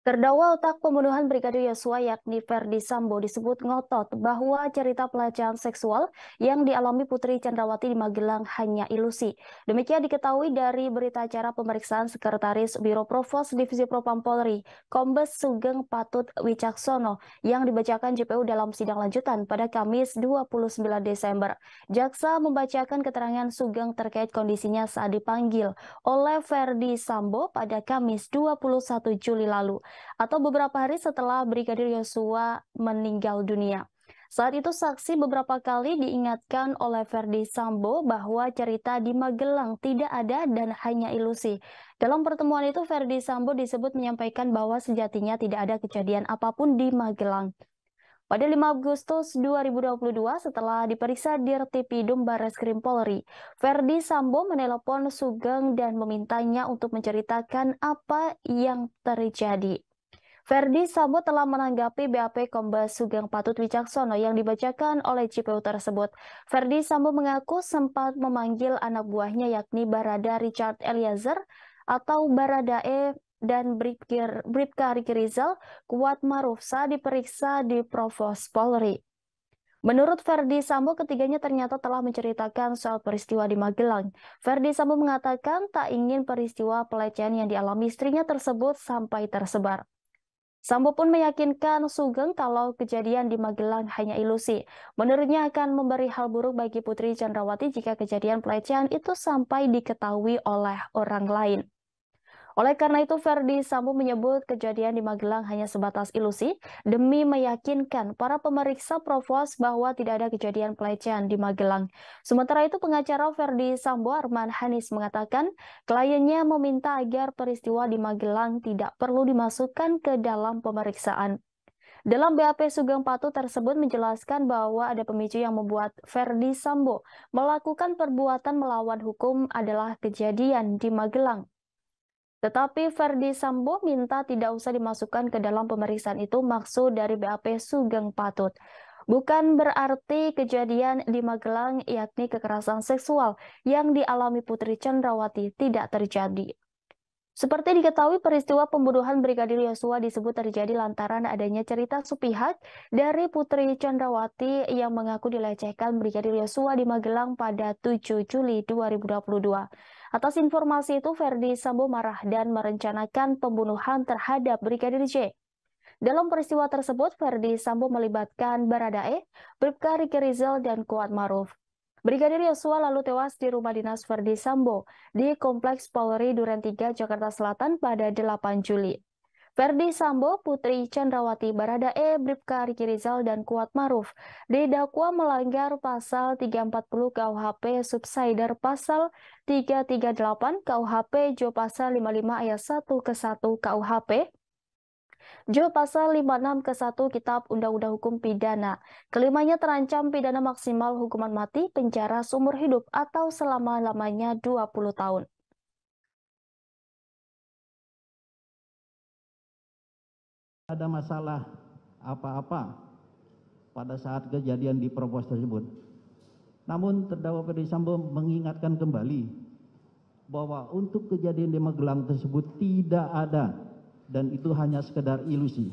Terdakwa otak pembunuhan Brigadir Yosua yakni Ferdy Sambo disebut ngotot bahwa cerita pelecehan seksual yang dialami Putri Chandrawati di Magelang hanya ilusi. Demikian diketahui dari berita acara pemeriksaan Sekretaris Biro Provos Divisi Propam Polri, Kombes Sugeng Patut Wicaksono yang dibacakan JPU dalam sidang lanjutan pada Kamis 29 Desember. Jaksa membacakan keterangan Sugeng terkait kondisinya saat dipanggil oleh Ferdy Sambo pada Kamis 21 Juli lalu, atau beberapa hari setelah Brigadir Yosua meninggal dunia. Saat itu saksi beberapa kali diingatkan oleh Ferdy Sambo bahwa cerita di Magelang tidak ada dan hanya ilusi. Dalam pertemuan itu Ferdy Sambo disebut menyampaikan bahwa sejatinya tidak ada kejadian apapun di Magelang. Pada 5 Agustus 2022, setelah diperiksa di Dirtipidum Barreskrim Polri, Ferdy Sambo menelepon Sugeng dan memintanya untuk menceritakan apa yang terjadi. Ferdy Sambo telah menanggapi BAP Kombes Sugeng Patut Wicaksono yang dibacakan oleh JPU tersebut. Ferdy Sambo mengaku sempat memanggil anak buahnya yakni Barada Richard Eliezer atau Baradae dan Bribka Riki Rizal Kuat Maruf saat diperiksa di Provos Polri. Menurut Ferdy Sambo, ketiganya ternyata telah menceritakan soal peristiwa di Magelang. Ferdy Sambo mengatakan tak ingin peristiwa pelecehan yang dialami istrinya tersebut sampai tersebar. Sambo pun meyakinkan Sugeng kalau kejadian di Magelang hanya ilusi. Menurutnya akan memberi hal buruk bagi Putri Chandrawati jika kejadian pelecehan itu sampai diketahui oleh orang lain. Oleh karena itu, Ferdy Sambo menyebut kejadian di Magelang hanya sebatas ilusi demi meyakinkan para pemeriksa Provos bahwa tidak ada kejadian pelecehan di Magelang. Sementara itu, pengacara Ferdy Sambo Arman Hanis mengatakan kliennya meminta agar peristiwa di Magelang tidak perlu dimasukkan ke dalam pemeriksaan. Dalam BAP Sugeng Patut tersebut menjelaskan bahwa ada pemicu yang membuat Ferdy Sambo melakukan perbuatan melawan hukum adalah kejadian di Magelang. Tetapi Ferdy Sambo minta tidak usah dimasukkan ke dalam pemeriksaan itu maksud dari BAP Sugeng Patut. Bukan berarti kejadian di Magelang yakni kekerasan seksual yang dialami Putri Chandrawati tidak terjadi. Seperti diketahui, peristiwa pembunuhan Brigadir Yosua disebut terjadi lantaran adanya cerita sepihak dari Putri Chandrawati yang mengaku dilecehkan Brigadir Yosua di Magelang pada 7 Juli 2022. Atas informasi itu, Ferdy Sambo marah dan merencanakan pembunuhan terhadap Brigadir J. Dalam peristiwa tersebut, Ferdy Sambo melibatkan Baradae, Bribka Riki Rizal, dan Kuat Maruf. Brigadir Yosua lalu tewas di rumah dinas Ferdy Sambo di Kompleks Polri Duren 3, Jakarta Selatan pada 8 Juli. Ferdy Sambo, Putri Chandrawati, Baradae, Bribka Riki Rizal, dan Kuat Maruf didakwa melanggar pasal 340 KUHP Subsider pasal 338 KUHP Jo pasal 55 ayat 1 ke 1 KUHP Jo pasal 56 ke 1 Kitab Undang-Undang Hukum Pidana. Kelimanya terancam pidana maksimal hukuman mati, penjara seumur hidup atau selama-lamanya 20 tahun. Ada masalah apa-apa pada saat kejadian di Provos tersebut. Namun terdakwa Ferdy Sambo mengingatkan kembali bahwa untuk kejadian di Magelang tersebut tidak ada dan itu hanya sekedar ilusi.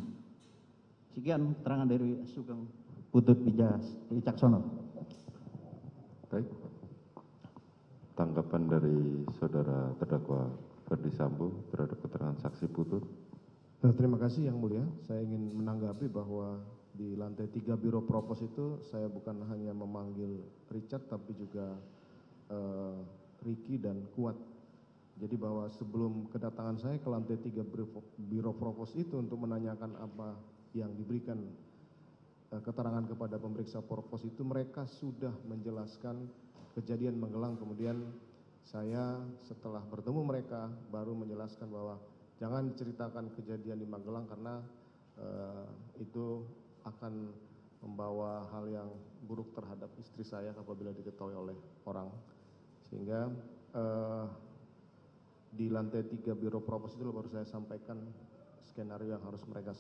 Sekian keterangan dari Sugeng Patut Wicaksono. Baik. Tanggapan dari saudara terdakwa Ferdy Sambo terhadap keterangan saksi Putut. Terima kasih Yang Mulia. Saya ingin menanggapi bahwa di lantai 3 Biro Provos itu saya bukan hanya memanggil Richard tapi juga Ricky dan Kuat. Jadi bahwa sebelum kedatangan saya ke lantai 3 Biro Provos itu untuk menanyakan apa yang diberikan keterangan kepada pemeriksa Provos itu, mereka sudah menjelaskan kejadian Magelang. Kemudian saya setelah bertemu mereka baru menjelaskan bahwa jangan ceritakan kejadian di Magelang karena itu akan membawa hal yang buruk terhadap istri saya apabila diketahui oleh orang. Sehingga di lantai 3 Biro Provos itu baru saya sampaikan skenario yang harus mereka